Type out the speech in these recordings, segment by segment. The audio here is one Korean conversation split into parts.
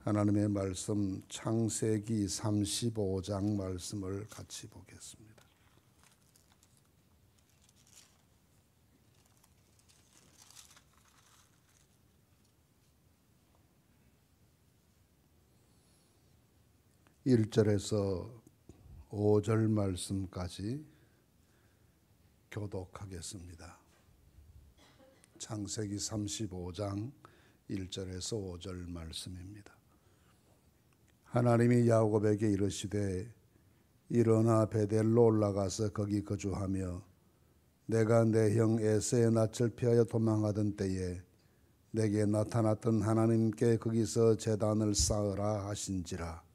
하나님의 말씀 창세기 35장 말씀을 같이 보겠습니다. (1절에서) 5절 말씀까지 교독하겠습니다. 창세기 35장 1절에서 5절 말씀입니다. 하나님이 야곱에게 이르시되 일어나 베델로 올라가서 거기 거주하며 내가 내 형 에서의 낯을 피하여 도망하던 때에 내게 나타났던 하나님께 거기서 제단을 쌓으라 하신지라.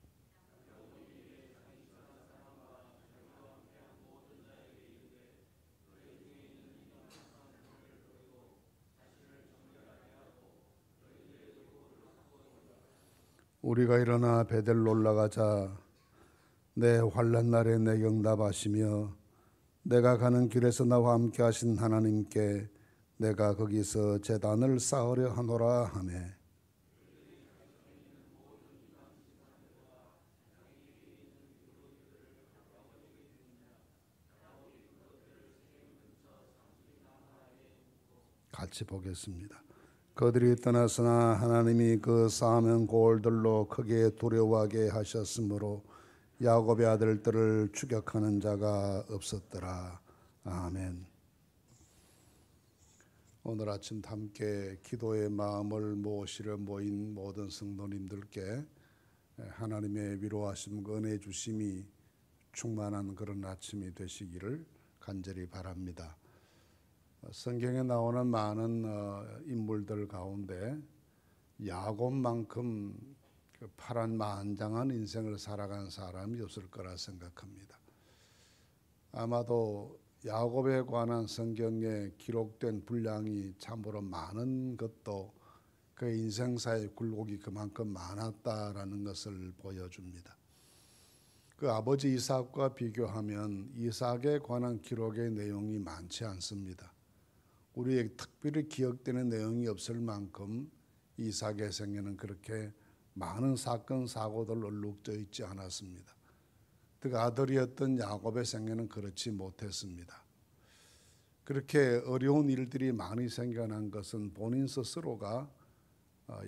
우리가 일어나 베델로 올라가자 내 환난 날에 내게 응답하시며 내가 가는 길에서 나와 함께 하신 하나님께 내가 거기서 제단을 쌓으려 하노라 하매 같이 보겠습니다. 그들이 떠났으나 하나님이 그 쌓은 골들로 크게 두려워하게 하셨으므로 야곱의 아들들을 추격하는 자가 없었더라. 아멘. 오늘 아침 함께 기도의 마음을 모시려 모인 모든 성도님들께 하나님의 위로하심, 은혜 주심이 충만한 그런 아침이 되시기를 간절히 바랍니다. 성경에 나오는 많은 인물들 가운데 야곱만큼 파란만장한 인생을 살아간 사람이 없을 거라 생각합니다. 아마도 야곱에 관한 성경에 기록된 분량이 참으로 많은 것도 그의 인생사의 굴곡이 그만큼 많았다라는 것을 보여줍니다. 그 아버지 이삭과 비교하면 이삭에 관한 기록의 내용이 많지 않습니다. 우리에게 특별히 기억되는 내용이 없을 만큼 이삭의 생애는 그렇게 많은 사건 사고들 얼룩져 있지 않았습니다. 그 아들이었던 야곱의 생애는 그렇지 못했습니다. 그렇게 어려운 일들이 많이 생겨난 것은 본인 스스로가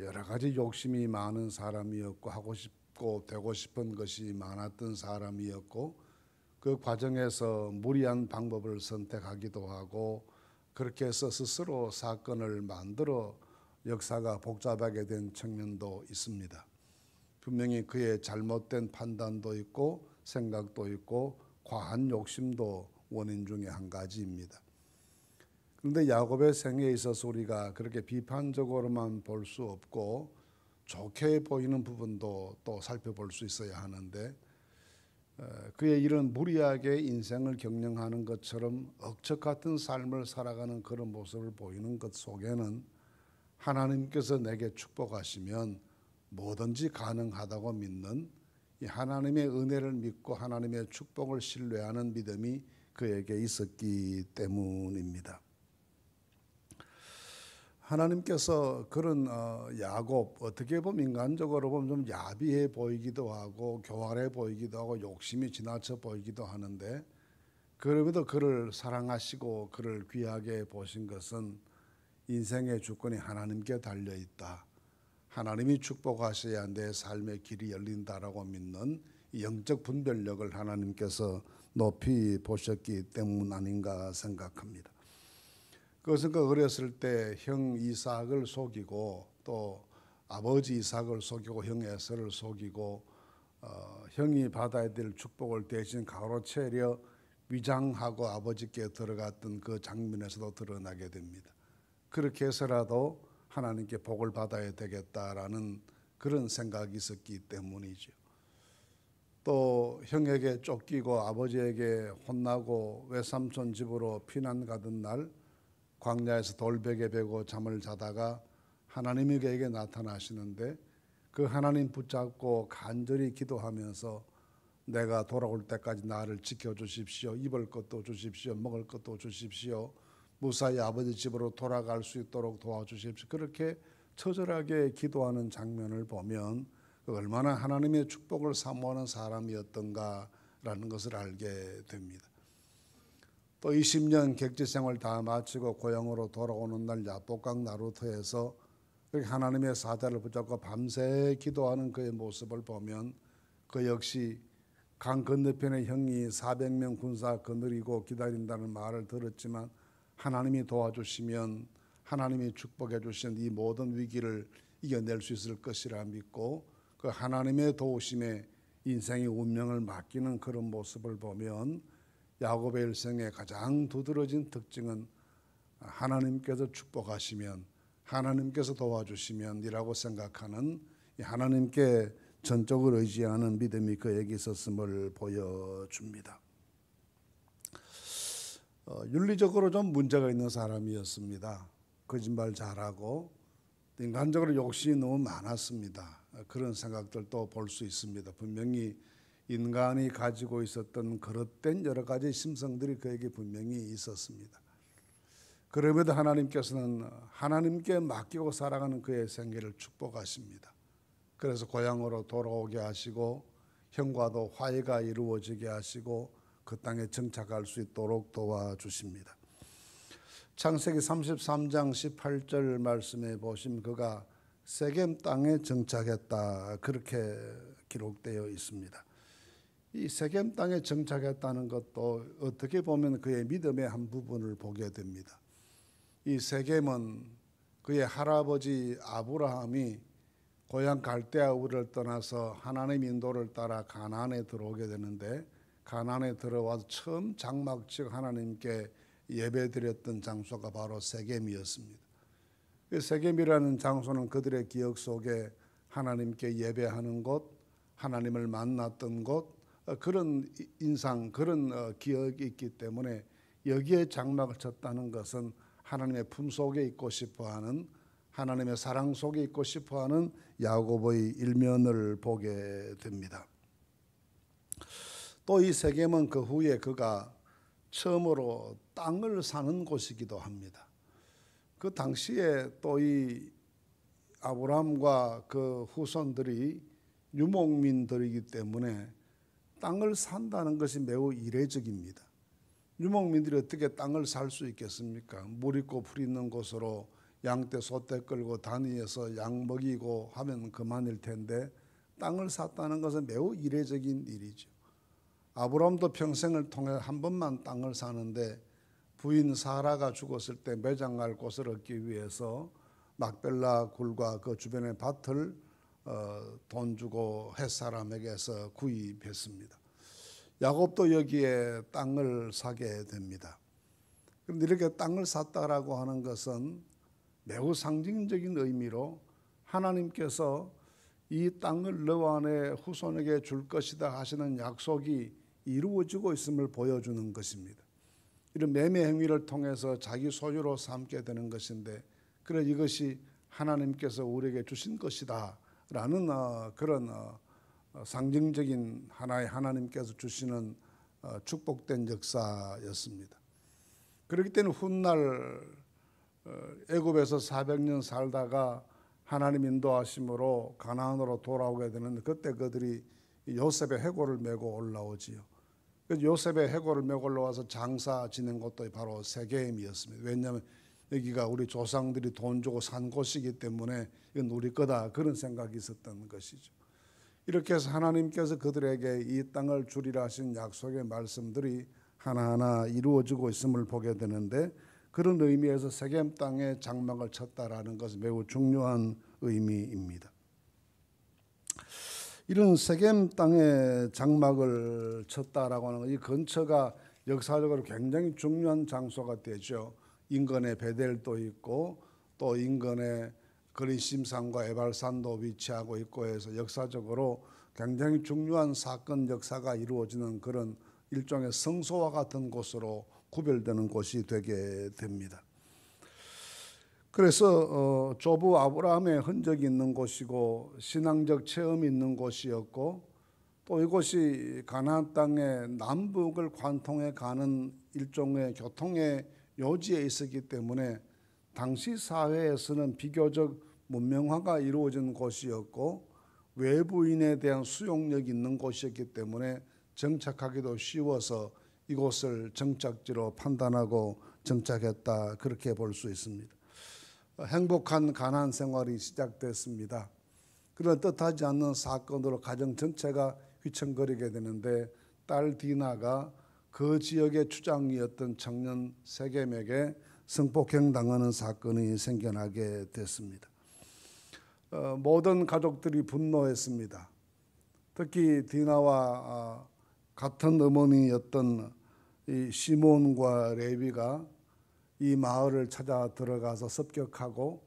여러 가지 욕심이 많은 사람이었고 하고 싶고 되고 싶은 것이 많았던 사람이었고 그 과정에서 무리한 방법을 선택하기도 하고 그렇게 해서 스스로 사건을 만들어 역사가 복잡하게 된 측면도 있습니다. 분명히 그의 잘못된 판단도 있고 생각도 있고 과한 욕심도 원인 중에 한 가지입니다. 그런데 야곱의 생애에 있어서 우리가 그렇게 비판적으로만 볼 수 없고 좋게 보이는 부분도 또 살펴볼 수 있어야 하는데 그의 이런 무리하게 인생을 경영하는 것처럼 억척 같은 삶을 살아가는 그런 모습을 보이는 것 속에는 하나님께서 내게 축복하시면 뭐든지 가능하다고 믿는 이 하나님의 은혜를 믿고 하나님의 축복을 신뢰하는 믿음이 그에게 있었기 때문입니다. 하나님께서 그런 야곱, 어떻게 보면 인간적으로 보면 좀 야비해 보이기도 하고 교활해 보이기도 하고 욕심이 지나쳐 보이기도 하는데 그럼에도 그를 사랑하시고 그를 귀하게 보신 것은 인생의 주권이 하나님께 달려있다. 하나님이 축복하셔야 내 삶의 길이 열린다라고 믿는 영적 분별력을 하나님께서 높이 보셨기 때문 아닌가 생각합니다. 그것은 그 어렸을 때 형 이삭을 속이고 또 아버지 이삭을 속이고 형 에서를 속이고 형이 받아야 될 축복을 대신 가로채려 위장하고 아버지께 들어갔던 그 장면에서도 드러나게 됩니다. 그렇게 해서라도 하나님께 복을 받아야 되겠다라는 그런 생각이 있었기 때문이죠. 또 형에게 쫓기고 아버지에게 혼나고 외삼촌 집으로 피난 가던 날 광야에서 돌베개 베고 잠을 자다가 하나님이 그에게 나타나시는데 그 하나님 붙잡고 간절히 기도하면서 내가 돌아올 때까지 나를 지켜주십시오. 입을 것도 주십시오. 먹을 것도 주십시오. 무사히 아버지 집으로 돌아갈 수 있도록 도와주십시오. 그렇게 처절하게 기도하는 장면을 보면 얼마나 하나님의 축복을 사모하는 사람이었던가라는 것을 알게 됩니다. 또 20년 객지 생활 다 마치고 고향으로 돌아오는 날 야복강 나루터에서 하나님의 사자를 붙잡고 밤새 기도하는 그의 모습을 보면 그 역시 강 건너편의 형이 400명 군사 거느리고 기다린다는 말을 들었지만 하나님이 도와주시면 하나님이 축복해 주신 이 모든 위기를 이겨낼 수 있을 것이라 믿고 그 하나님의 도우심에 인생의 운명을 맡기는 그런 모습을 보면 야곱의 일생의 가장 두드러진 특징은 하나님께서 축복하시면 하나님께서 도와주시면 이라고 생각하는 하나님께 전적으로 의지하는 믿음이 그에게 있었음을 보여줍니다. 윤리적으로 좀 문제가 있는 사람이었습니다. 거짓말 잘하고 인간적으로 욕심이 너무 많았습니다. 그런 생각들도 볼 수 있습니다. 분명히 인간이 가지고 있었던 그릇된 여러 가지 심성들이 그에게 분명히 있었습니다. 그럼에도 하나님께서는 하나님께 맡기고 살아가는 그의 생애를 축복하십니다. 그래서 고향으로 돌아오게 하시고 형과도 화해가 이루어지게 하시고 그 땅에 정착할 수 있도록 도와주십니다. 창세기 33장 18절 말씀에 보시면 그가 세겜 땅에 정착했다 그렇게 기록되어 있습니다. 이 세겜 땅에 정착했다는 것도 어떻게 보면 그의 믿음의 한 부분을 보게 됩니다. 이 세겜은 그의 할아버지 아브라함이 고향 갈대아 우르를 떠나서 하나님 인도를 따라 가나안에 들어오게 되는데 가나안에 들어와서 처음 장막즉 하나님께 예배드렸던 장소가 바로 세겜이었습니다. 세겜이라는 장소는 그들의 기억 속에 하나님께 예배하는 곳, 하나님을 만났던 곳, 그런 인상, 그런 기억이 있기 때문에 여기에 장막을 쳤다는 것은 하나님의 품 속에 있고 싶어하는, 하나님의 사랑 속에 있고 싶어하는 야곱의 일면을 보게 됩니다. 또 이 세겜은 그 후에 그가 처음으로 땅을 사는 곳이기도 합니다. 그 당시에 또 이 아브라함과 그 후손들이 유목민들이기 때문에 땅을 산다는 것이 매우 이례적입니다. 유목민들이 어떻게 땅을 살 수 있겠습니까? 물 있고 풀 있는 곳으로 양떼 소떼 끌고 다니면서 양 먹이고 하면 그만일 텐데 땅을 샀다는 것은 매우 이례적인 일이죠. 아브라함도 평생을 통해 한 번만 땅을 사는데 부인 사라가 죽었을 때 매장할 곳을 얻기 위해서 막벨라 굴과 그 주변의 밭을 돈 주고 햇사람에게서 구입했습니다. 야곱도 여기에 땅을 사게 됩니다. 그런데 이렇게 땅을 샀다라고 하는 것은 매우 상징적인 의미로 하나님께서 이 땅을 너와 내 후손에게 줄 것이다 하시는 약속이 이루어지고 있음을 보여주는 것입니다. 이런 매매 행위를 통해서 자기 소유로 삼게 되는 것인데 그래 이것이 하나님께서 우리에게 주신 것이다 라는 그런 상징적인 하나의 하나님께서 주시는 축복된 역사였습니다. 그렇기 때문에 훗날 애굽에서 400년 살다가 하나님 인도하심으로 가나안으로 돌아오게 되는데 그때 그들이 요셉의 해골을 메고 올라오지요. 요셉의 해골을 메고 올라와서 장사 지낸 곳도 바로 세겜이었습니다. 왜냐하면 여기가 우리 조상들이 돈 주고 산 곳이기 때문에 이건 우리 거다 그런 생각이 있었던 것이죠. 이렇게 해서 하나님께서 그들에게 이 땅을 주리라 하신 약속의 말씀들이 하나하나 이루어지고 있음을 보게 되는데 그런 의미에서 세겜 땅에 장막을 쳤다라는 것은 매우 중요한 의미입니다. 이런 세겜 땅에 장막을 쳤다라고 하는 이 근처가 역사적으로 굉장히 중요한 장소가 되죠. 인근에 베델도 있고 또 인근에 그리심산과 에발산도 위치하고 있고 해서 역사적으로 굉장히 중요한 사건 역사가 이루어지는 그런 일종의 성소와 같은 곳으로 구별되는 곳이 되게 됩니다. 그래서 조부 아브라함의 흔적이 있는 곳이고 신앙적 체험이 있는 곳이었고 또 이곳이 가나안 땅의 남북을 관통해 가는 일종의 교통의 요지에 있었기 때문에 당시 사회에서는 비교적 문명화가 이루어진 곳이었고 외부인에 대한 수용력이 있는 곳이었기 때문에 정착하기도 쉬워서 이곳을 정착지로 판단하고 정착했다, 그렇게 볼 수 있습니다. 행복한 가나안 생활이 시작됐습니다. 그런 뜻하지 않는 사건으로 가정 전체가 휘청거리게 되는데, 딸 디나가 그 지역의 주장이었던 청년 세겜에게 성폭행당하는 사건이 생겨나게 됐습니다. 모든 가족들이 분노했습니다. 특히 디나와 같은 어머니였던 이 시몬과 레위가 이 마을을 찾아 들어가서 습격하고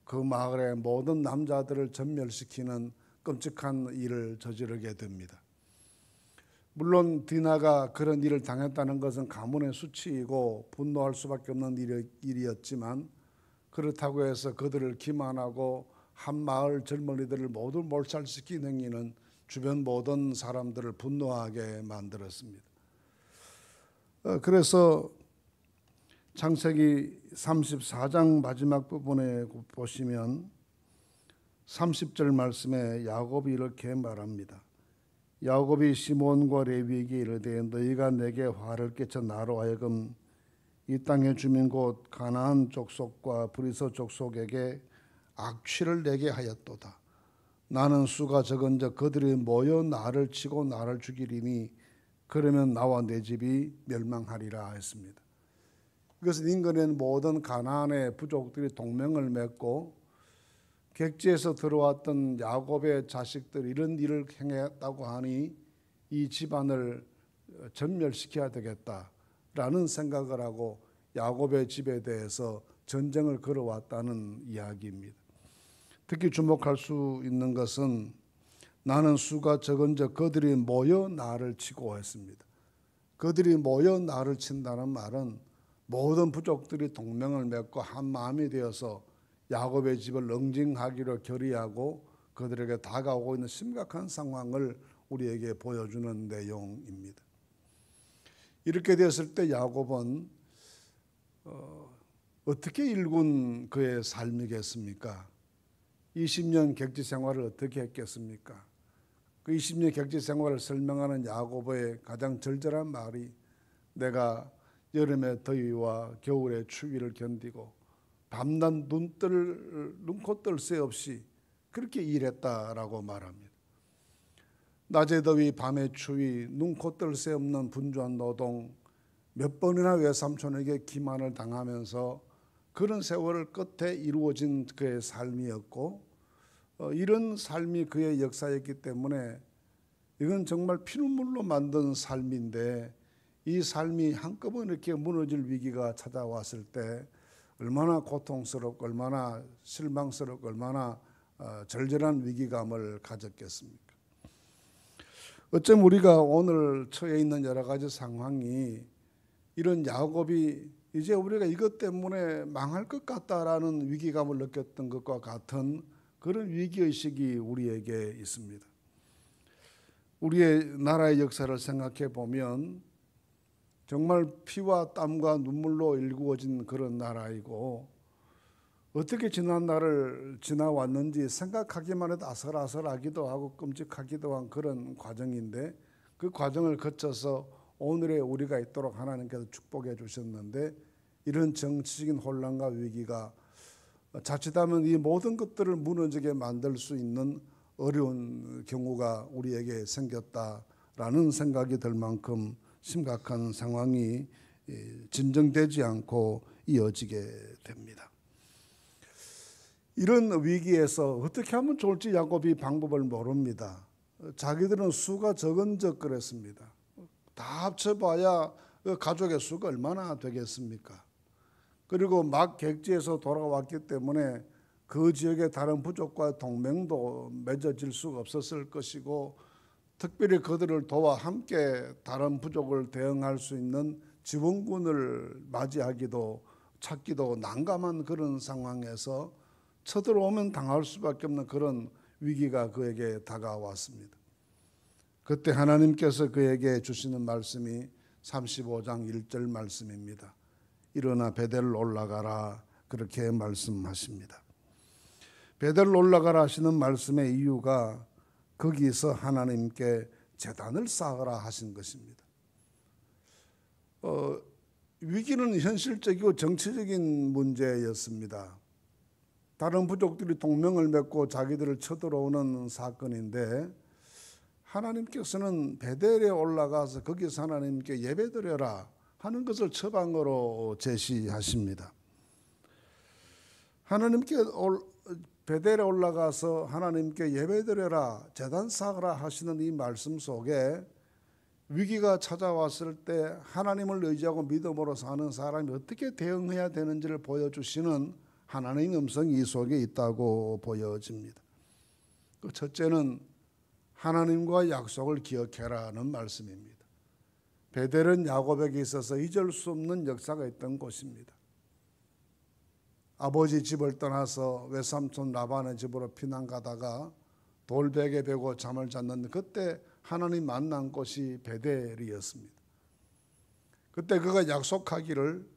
그 마을의 모든 남자들을 전멸시키는 끔찍한 일을 저지르게 됩니다. 물론 디나가 그런 일을 당했다는 것은 가문의 수치이고 분노할 수밖에 없는 일이었지만, 그렇다고 해서 그들을 기만하고 한 마을 젊은이들을 모두 몰살시킨 행위는 주변 모든 사람들을 분노하게 만들었습니다. 그래서 창세기 34장 마지막 부분에 보시면 30절 말씀에 야곱이 이렇게 말합니다. 야곱이 시몬과 레위에게 이르되 너희가 내게 화를 끼쳐 나로 하여금 이 땅의 주민 곧 가나안 족속과 브리스 족속에게 악취를 내게 하였도다. 나는 수가 적은즉 그들이 모여 나를 치고 나를 죽이리니 그러면 나와 내 집이 멸망하리라 했습니다. 이것은 인근의 모든 가나안의 부족들이 동맹을 맺고 객지에서 들어왔던 야곱의 자식들 이런 일을 행했다고 하니 이 집안을 전멸시켜야 되겠다라는 생각을 하고 야곱의 집에 대해서 전쟁을 걸어왔다는 이야기입니다. 특히 주목할 수 있는 것은 나는 수가 적은즉 그들이 모여 나를 치고 했습니다. 그들이 모여 나를 친다는 말은 모든 부족들이 동맹을 맺고 한 마음이 되어서 야곱의 집을 응징하기로 결의하고 그들에게 다가오고 있는 심각한 상황을 우리에게 보여주는 내용입니다. 이렇게 되었을 때 야곱은 어떻게 일군 그의 삶이겠습니까? 20년 객지 생활을 어떻게 했겠습니까? 그 20년 객지 생활을 설명하는 야곱의 가장 절절한 말이 내가 여름의 더위와 겨울의 추위를 견디고 밤낮 눈코 뜰 새 없이 그렇게 일했다라고 말합니다. 낮의 더위, 밤의 추위, 눈코 뜰 새 없는 분주한 노동, 몇 번이나 외삼촌에게 기만을 당하면서 그런 세월을 끝에 이루어진 그의 삶이었고, 이런 삶이 그의 역사였기 때문에 이건 정말 피눈물로 만든 삶인데, 이 삶이 한꺼번에 이렇게 무너질 위기가 찾아왔을 때 얼마나 고통스럽고 얼마나 실망스럽고 얼마나 절절한 위기감을 가졌겠습니까? 어쩜 우리가 오늘 처해 있는 여러 가지 상황이 이런 야곱이 이제 우리가 이것 때문에 망할 것 같다라는 위기감을 느꼈던 것과 같은 그런 위기의식이 우리에게 있습니다. 우리의 나라의 역사를 생각해 보면 정말 피와 땀과 눈물로 일구어진 그런 나라이고, 어떻게 지난 날을 지나왔는지 생각하기만 해도 아슬아슬하기도 하고 끔찍하기도 한 그런 과정인데, 그 과정을 거쳐서 오늘의 우리가 있도록 하나님께서 축복해 주셨는데, 이런 정치적인 혼란과 위기가 자칫하면 이 모든 것들을 무너지게 만들 수 있는 어려운 경우가 우리에게 생겼다라는 생각이 들 만큼 심각한 상황이 진정되지 않고 이어지게 됩니다. 이런 위기에서 어떻게 하면 좋을지 야곱이 방법을 모릅니다. 자기들은 수가 적은적 그랬습니다. 다 합쳐봐야 가족의 수가 얼마나 되겠습니까? 그리고 막 객지에서 돌아왔기 때문에 그 지역의 다른 부족과 동맹도 맺어질 수가 없었을 것이고, 특별히 그들을 도와 함께 다른 부족을 대응할 수 있는 지원군을 맞이하기도 찾기도 난감한 그런 상황에서 쳐들어오면 당할 수밖에 없는 그런 위기가 그에게 다가왔습니다. 그때 하나님께서 그에게 주시는 말씀이 35장 1절 말씀입니다. 일어나 베델로 올라가라, 그렇게 말씀하십니다. 베델로 올라가라 하시는 말씀의 이유가 거기서 하나님께 제단을 쌓으라 하신 것입니다. 위기는 현실적이고 정치적인 문제였습니다. 다른 부족들이 동맹을 맺고 자기들을 쳐들어오는 사건인데 하나님께서는 베델에 올라가서 거기서 하나님께 예배드려라 하는 것을 처방으로 제시하십니다. 하나님께 베델에 올라가서 하나님께 예배드려라, 제단 쌓으라 하시는 이 말씀 속에 위기가 찾아왔을 때 하나님을 의지하고 믿음으로 사는 사람이 어떻게 대응해야 되는지를 보여주시는 하나님의 음성이 이 속에 있다고 보여집니다. 그 첫째는 하나님과 약속을 기억해라는 말씀입니다. 베델은 야곱에게 있어서 잊을 수 없는 역사가 있던 곳입니다. 아버지 집을 떠나서 외삼촌 라반의 집으로 피난 가다가 돌베개 베고 잠을 잤는데 그때 하나님 만난 곳이 베델이었습니다. 그때 그가 약속하기를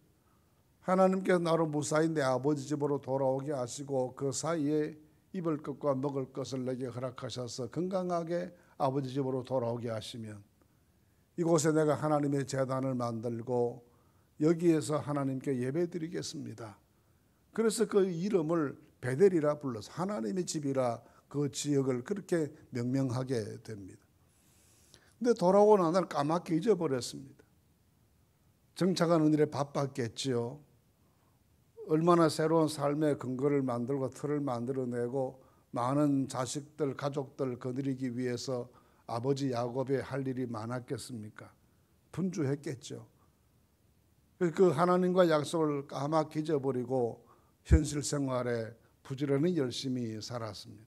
하나님께서 나로 무사히 내 아버지 집으로 돌아오게 하시고 그 사이에 입을 것과 먹을 것을 내게 허락하셔서 건강하게 아버지 집으로 돌아오게 하시면 이곳에 내가 하나님의 제단을 만들고 여기에서 하나님께 예배드리겠습니다. 그래서 그 이름을 베델이라 불러서 하나님의 집이라 그 지역을 그렇게 명명하게 됩니다. 근데 돌아오고 나서 까맣게 잊어버렸습니다. 정착하는 일에 바빴겠지요. 얼마나 새로운 삶의 근거를 만들고 틀을 만들어내고 많은 자식들, 가족들 거느리기 위해서 아버지 야곱의 할 일이 많았겠습니까? 분주했겠죠. 그 하나님과 약속을 까맣게 잊어버리고 현실 생활에 부지런히 열심히 살았습니다.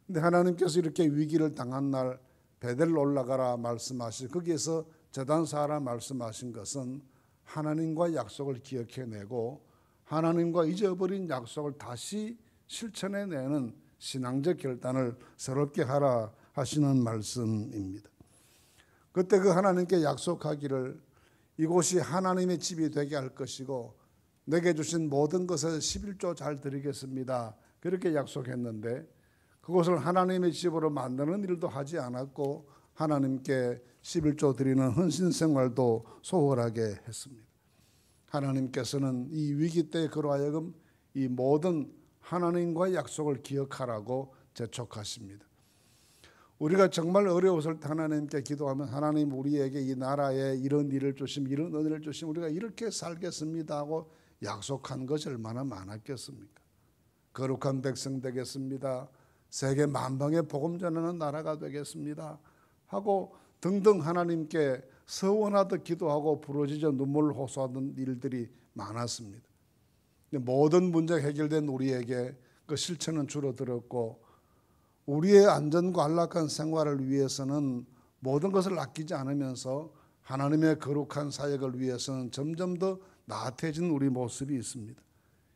근데 하나님께서 이렇게 위기를 당한 날 베델 올라가라 말씀하시고 거기에서 제단 쌓아라 말씀하신 것은 하나님과 약속을 기억해내고 하나님과 잊어버린 약속을 다시 실천해내는 신앙적 결단을 새롭게 하라 하시는 말씀입니다. 그때 그 하나님께 약속하기를 이곳이 하나님의 집이 되게 할 것이고 내게 주신 모든 것을 11조 잘 드리겠습니다. 그렇게 약속했는데 그곳을 하나님의 집으로 만드는 일도 하지 않았고 하나님께 11조 드리는 헌신 생활도 소홀하게 했습니다. 하나님께서는 이 위기 때 그로 하여금 이 모든 하나님과의 약속을 기억하라고 재촉하십니다. 우리가 정말 어려웠을 때 하나님께 기도하면 하나님 우리에게 이 나라에 이런 일을 주시면 이런 은혜를 주시면 우리가 이렇게 살겠습니다 하고 약속한 것이 얼마나 많았겠습니까? 거룩한 백성 되겠습니다. 세계 만방에 복음 전하는 나라가 되겠습니다 하고 등등 하나님께 서원하듯 기도하고 부러지져 눈물을 호소하던 일들이 많았습니다. 모든 문제가 해결된 우리에게 그 실천은 줄어들었고 우리의 안전과 안락한 생활을 위해서는 모든 것을 아끼지 않으면서 하나님의 거룩한 사역을 위해서는 점점 더 나태해진 우리 모습이 있습니다.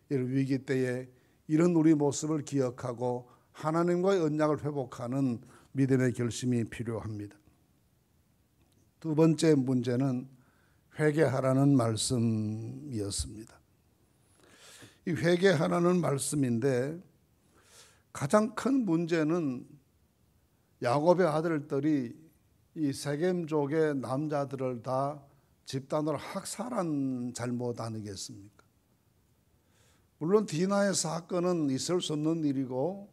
이런 위기 때에 이런 우리 모습을 기억하고 하나님과의 언약을 회복하는 믿음의 결심이 필요합니다. 두 번째 문제는 회개하라는 말씀이었습니다. 이 회개하라는 말씀인데 가장 큰 문제는 야곱의 아들들이 이 세겜족의 남자들을 다 집단으로 학살한 잘못 아니겠습니까? 물론 디나의 사건은 있을 수 없는 일이고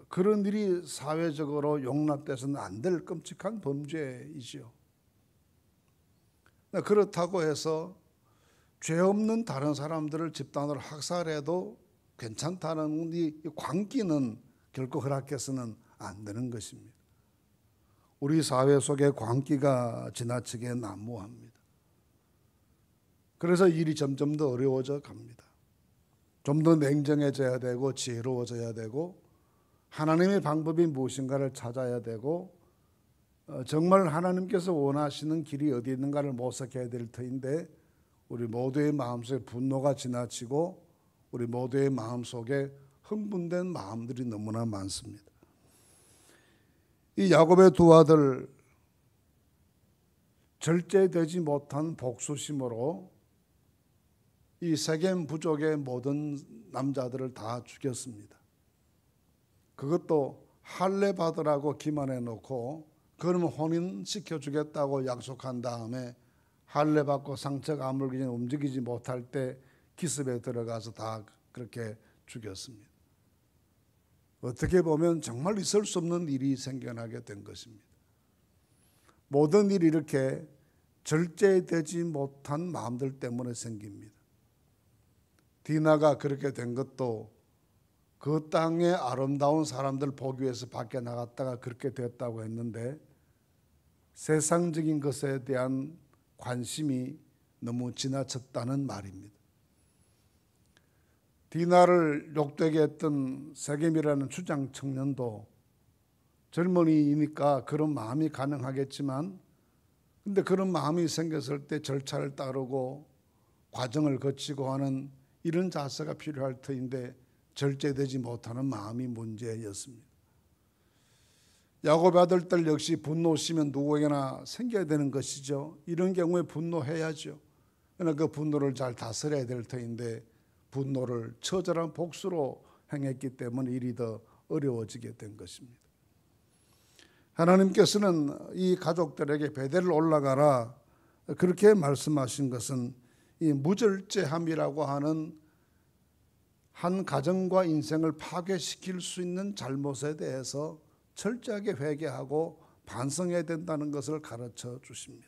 그런 일이 사회적으로 용납돼서는 안 될 끔찍한 범죄이지요. 그렇다고 해서 죄 없는 다른 사람들을 집단으로 학살해도 괜찮다는 이 광기는 결코 허락해서는 안 되는 것입니다. 우리 사회 속에 광기가 지나치게 난무합니다. 그래서 일이 점점 더 어려워져 갑니다. 좀 더 냉정해져야 되고 지혜로워져야 되고 하나님의 방법이 무엇인가를 찾아야 되고 정말 하나님께서 원하시는 길이 어디 있는가를 모색해야 될 터인데 우리 모두의 마음속에 분노가 지나치고 우리 모두의 마음속에 흥분된 마음들이 너무나 많습니다. 이 야곱의 두 아들 절제되지 못한 복수심으로 이 세겜 부족의 모든 남자들을 다 죽였습니다. 그것도 할례 받으라고 기만해 놓고 그러면 혼인시켜 주겠다고 약속한 다음에 할례 받고 상처가 아물기 전에 움직이지 못할 때 기습에 들어가서 다 그렇게 죽였습니다. 어떻게 보면 정말 있을 수 없는 일이 생겨나게 된 것입니다. 모든 일이 이렇게 절제되지 못한 마음들 때문에 생깁니다. 디나가 그렇게 된 것도 그 땅의 아름다운 사람들 보기 위해서 밖에 나갔다가 그렇게 됐다고 했는데 세상적인 것에 대한 관심이 너무 지나쳤다는 말입니다. 디나를 욕되게 했던 세겜이라는 추장 청년도 젊은이니까 그런 마음이 가능하겠지만 근데 그런 마음이 생겼을 때 절차를 따르고 과정을 거치고 하는 이런 자세가 필요할 터인데 절제되지 못하는 마음이 문제였습니다. 야곱의 아들들 역시 분노심은 누구에게나 생겨야 되는 것이죠. 이런 경우에 분노해야죠. 그러나 그 분노를 잘 다스려야 될 터인데 분노를 처절한 복수로 행했기 때문에 일이 더 어려워지게 된 것입니다. 하나님께서는 이 가족들에게 베델을 올라가라 그렇게 말씀하신 것은 이 무절제함이라고 하는 한 가정과 인생을 파괴시킬 수 있는 잘못에 대해서 철저하게 회개하고 반성해야 된다는 것을 가르쳐 주십니다.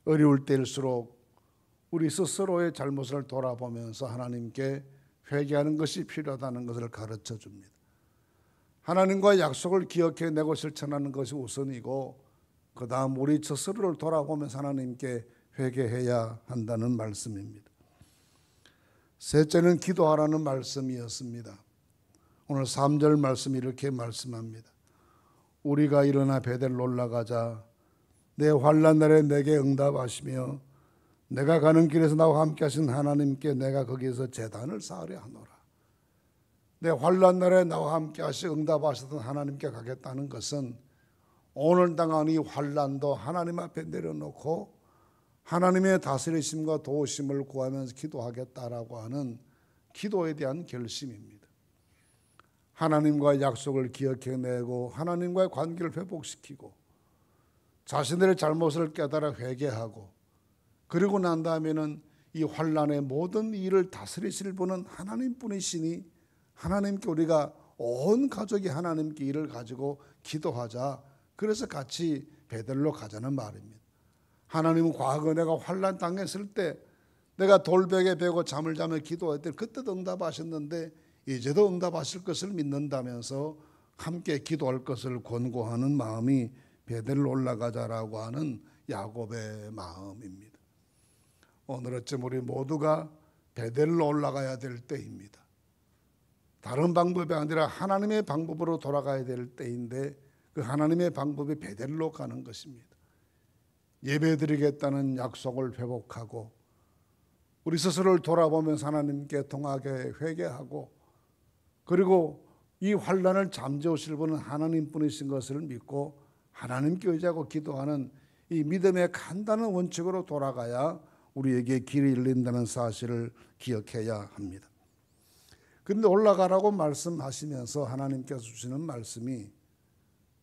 어려울 때일수록 우리 스스로의 잘못을 돌아보면서 하나님께 회개하는 것이 필요하다는 것을 가르쳐 줍니다. 하나님과의 약속을 기억해내고 실천하는 것이 우선이고 그 다음 우리 스스로를 돌아보면서 하나님께 회개해야 한다는 말씀입니다. 셋째는 기도하라는 말씀이었습니다. 오늘 3절 말씀이 이렇게 말씀합니다. 우리가 일어나 베델로 올라가자. 내 환난 날에 내게 응답하시며 내가 가는 길에서 나와 함께 하신 하나님께 내가 거기에서 제단을 쌓으려 하노라. 내 환난 날에 나와 함께 하시 응답하셨던 하나님께 가겠다는 것은 오늘 당한 이 환난도 하나님 앞에 내려놓고 하나님의 다스리심과 도우심을 구하면서 기도하겠다라고 하는 기도에 대한 결심입니다. 하나님과의 약속을 기억해내고 하나님과의 관계를 회복시키고 자신들의 잘못을 깨달아 회개하고 그리고 난 다음에는 이 환난의 모든 일을 다스리실 분은 하나님뿐이시니 하나님께 우리가 온 가족이 하나님께 일을 가지고 기도하자. 그래서 같이 베델로 가자는 말입니다. 하나님은 과거 내가 환난 당했을 때 내가 돌베개 베고 잠을 자며 기도할 때 그때도 응답하셨는데 이제도 응답하실 것을 믿는다면서 함께 기도할 것을 권고하는 마음이 베델로 올라가자라고 하는 야곱의 마음입니다. 오늘 아침 우리 모두가 베델로 올라가야 될 때입니다. 다른 방법이 아니라 하나님의 방법으로 돌아가야 될 때인데 그 하나님의 방법이 베델로 가는 것입니다. 예배드리겠다는 약속을 회복하고 우리 스스로를 돌아보면서 하나님께 통하게 회개하고 그리고 이 환난을 잠재우실 분은 하나님뿐이신 것을 믿고 하나님께 의지하고 기도하는 이 믿음의 간단한 원칙으로 돌아가야 우리에게 길이 열린다는 사실을 기억해야 합니다. 그런데 올라가라고 말씀하시면서 하나님께서 주시는 말씀이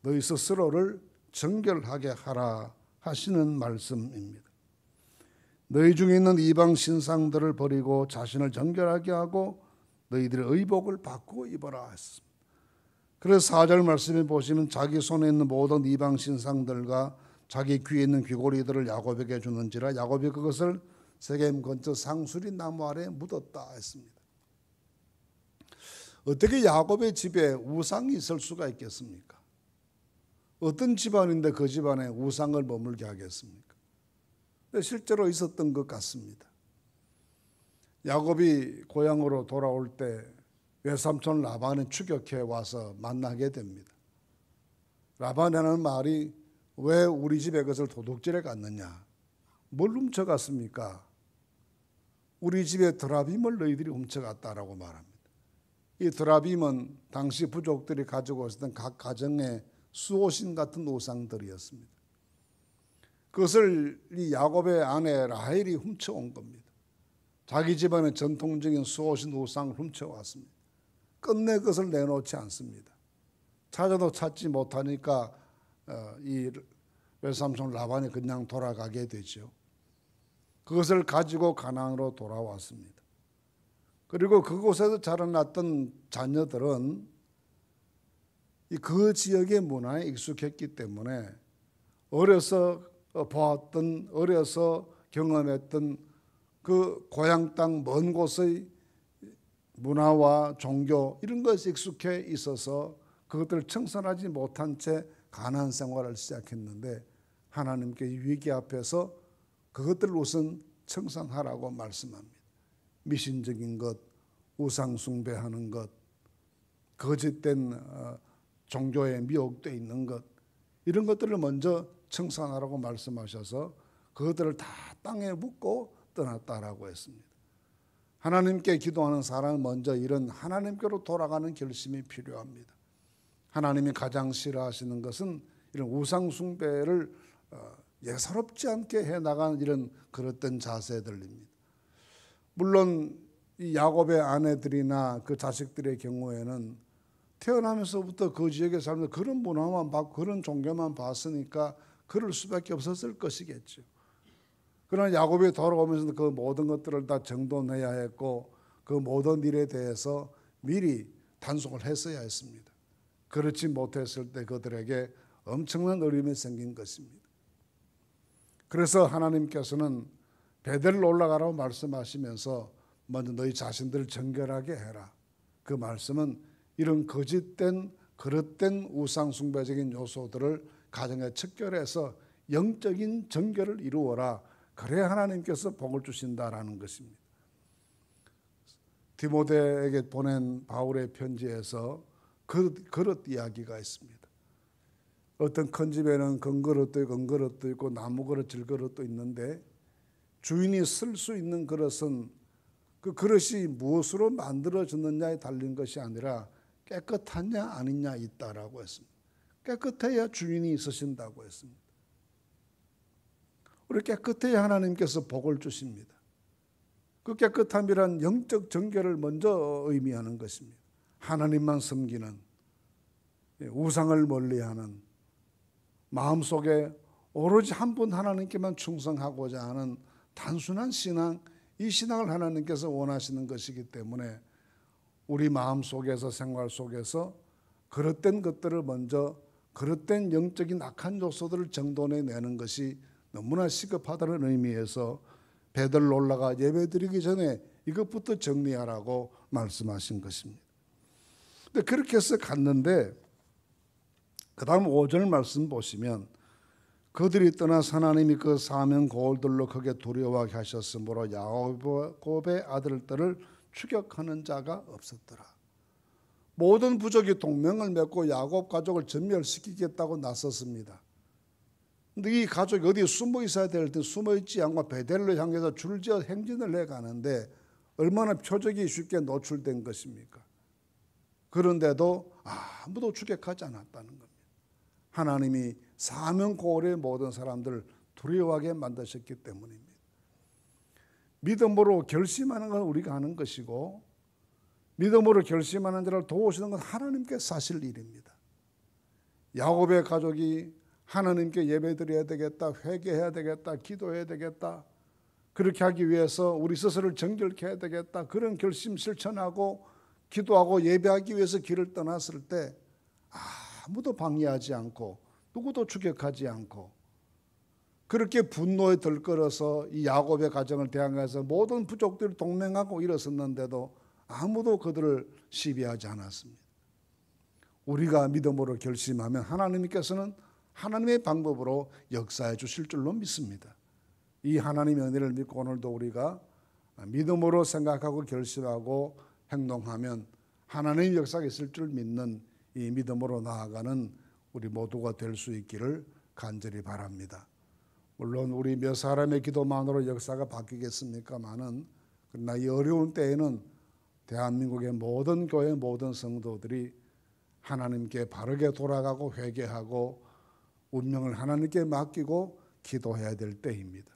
너희 스스로를 정결하게 하라 하시는 말씀입니다. 너희 중에 있는 이방 신상들을 버리고 자신을 정결하게 하고 너희들의 의복을 바꾸고 입어라 했습니다. 그래서 4절 말씀에 보시면 자기 손에 있는 모든 이방 신상들과 자기 귀에 있는 귀고리들을 야곱에게 주는지라 야곱이 그것을 세겜 근처 상수리 나무 아래 묻었다 했습니다. 어떻게 야곱의 집에 우상이 있을 수가 있겠습니까? 어떤 집안인데 그 집안에 우상을 머물게 하겠습니까? 실제로 있었던 것 같습니다. 야곱이 고향으로 돌아올 때 외삼촌 라반이 추격해 와서 만나게 됩니다. 라반이 하는 말이 왜 우리 집에 그것을 도둑질해 갔느냐? 뭘 훔쳐갔습니까? 우리 집에 드라빔을 너희들이 훔쳐갔다라고 말합니다. 이 드라빔은 당시 부족들이 가지고 있었던 각 가정의 수호신 같은 우상들이었습니다. 그것을 이 야곱의 아내 라헬이 훔쳐온 겁니다. 자기 집안의 전통적인 수호신 우상을 훔쳐왔습니다. 끝내 그것을 내놓지 않습니다. 찾아도 찾지 못하니까 이 외삼촌 라반이 그냥 돌아가게 되죠. 그것을 가지고 가나안으로 돌아왔습니다. 그리고 그곳에서 자라났던 자녀들은 그 지역의 문화에 익숙했기 때문에 어려서 보았던, 어려서 경험했던 그 고향 땅 먼 곳의 문화와 종교 이런 것에 익숙해 있어서 그것들을 청산하지 못한 채 가나안 생활을 시작했는데 하나님께 위기 앞에서 그것들을 우선 청산하라고 말씀합니다. 미신적인 것, 우상 숭배하는 것, 거짓된 종교에 미혹되어 있는 것 이런 것들을 먼저 청산하라고 말씀하셔서 그것들을 다 땅에 묻고 떠났다라고 했습니다. 하나님께 기도하는 사람은 먼저 이런 하나님께로 돌아가는 결심이 필요합니다. 하나님이 가장 싫어하시는 것은 이런 우상 숭배를 예사롭지 않게 해나가는 이런 그릇된 자세들입니다. 물론 이 야곱의 아내들이나 그 자식들의 경우에는 태어나면서부터 그 지역에 살면서 그런 문화만 받고 그런 종교만 봤으니까 그럴 수밖에 없었을 것이겠죠. 그러나 야곱이 돌아오면서 그 모든 것들을 다 정돈해야 했고 그 모든 일에 대해서 미리 단속을 했어야 했습니다. 그렇지 못했을 때 그들에게 엄청난 어려움이 생긴 것입니다. 그래서 하나님께서는 베델로 올라가라고 말씀하시면서 먼저 너희 자신들을 정결하게 해라. 그 말씀은 이런 거짓된 그릇된 우상숭배적인 요소들을 가정에 척결해서 영적인 정결을 이루어라. 그래야 하나님께서 복을 주신다라는 것입니다. 디모데에게 보낸 바울의 편지에서 그릇 이야기가 있습니다. 어떤 큰 집에는 금그릇도 있고 은그릇도 있고 나무그릇, 질그릇도 있는데 주인이 쓸 수 있는 그릇은 그 그릇이 무엇으로 만들어졌느냐에 달린 것이 아니라 깨끗하냐 아니냐 있다라고 했습니다. 깨끗해야 주인이 있으신다고 했습니다. 우리 깨끗해야 하나님께서 복을 주십니다. 그 깨끗함이란 영적 정결을 먼저 의미하는 것입니다. 하나님만 섬기는, 우상을 멀리하는, 마음속에 오로지 한 분 하나님께만 충성하고자 하는 단순한 신앙, 이 신앙을 하나님께서 원하시는 것이기 때문에 우리 마음속에서 생활 속에서 그릇된 것들을 먼저 그릇된 영적인 악한 요소들을 정돈해내는 것이 너무나 시급하다는 의미에서 베들로 올라가 예배드리기 전에 이것부터 정리하라고 말씀하신 것입니다. 근데 그렇게 해서 갔는데 그 다음 5절 말씀 보시면 그들이 떠나서 하나님이 그 사명 고을들로 크게 두려워하게 하셨으므로 야곱의 아들들을 추격하는 자가 없었더라. 모든 부족이 동맹을 맺고 야곱 가족을 전멸시키겠다고 나섰습니다. 근데 이 가족이 어디에 숨어 있어야 될 때 숨어 있지 않고 베델로 향해서 줄지어 행진을 해가는데 얼마나 표적이 쉽게 노출된 것입니까? 그런데도 아무도 추격하지 않았다는 겁니다. 하나님이 사명 고을의 모든 사람들을 두려워하게 만드셨기 때문입니다. 믿음으로 결심하는 건 우리가 하는 것이고 믿음으로 결심하는 자를 도우시는 건 하나님께서 하실 일입니다. 야곱의 가족이 하나님께 예배드려야 되겠다, 회개해야 되겠다, 기도해야 되겠다, 그렇게 하기 위해서 우리 스스로를 정결케 해야 되겠다, 그런 결심 실천하고 기도하고 예배하기 위해서 길을 떠났을 때 아무도 방해하지 않고 누구도 추격하지 않고 그렇게 분노에 들끓어서 이 야곱의 가정을 대항해서 모든 부족들을 동맹하고 일어섰는데도 아무도 그들을 시비하지 않았습니다. 우리가 믿음으로 결심하면 하나님께서는 하나님의 방법으로 역사해 주실 줄로 믿습니다. 이 하나님의 은혜를 믿고 오늘도 우리가 믿음으로 생각하고 결심하고 행동하면 하나님의 역사가 있을 줄 믿는 이 믿음으로 나아가는 우리 모두가 될 수 있기를 간절히 바랍니다. 물론 우리 몇 사람의 기도만으로 역사가 바뀌겠습니까마는 그러나 이 어려운 때에는 대한민국의 모든 교회 모든 성도들이 하나님께 바르게 돌아가고 회개하고 운명을 하나님께 맡기고 기도해야 될 때입니다.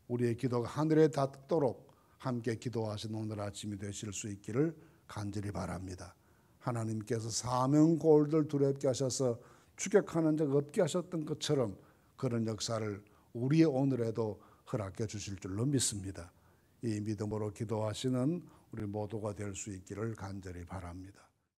우리의 기도가 하늘에 닿도록 함께 기도하시는 오늘 아침이 되실 수 있기를 간절히 바랍니다. 하나님께서 사명골들 두렵게 하셔서 추격하는 적 없게 하셨던 것처럼 그런 역사를 우리의 오늘에도 허락해 주실 줄로 믿습니다. 이 믿음으로 기도하시는 우리 모두가 될 수 있기를 간절히 바랍니다.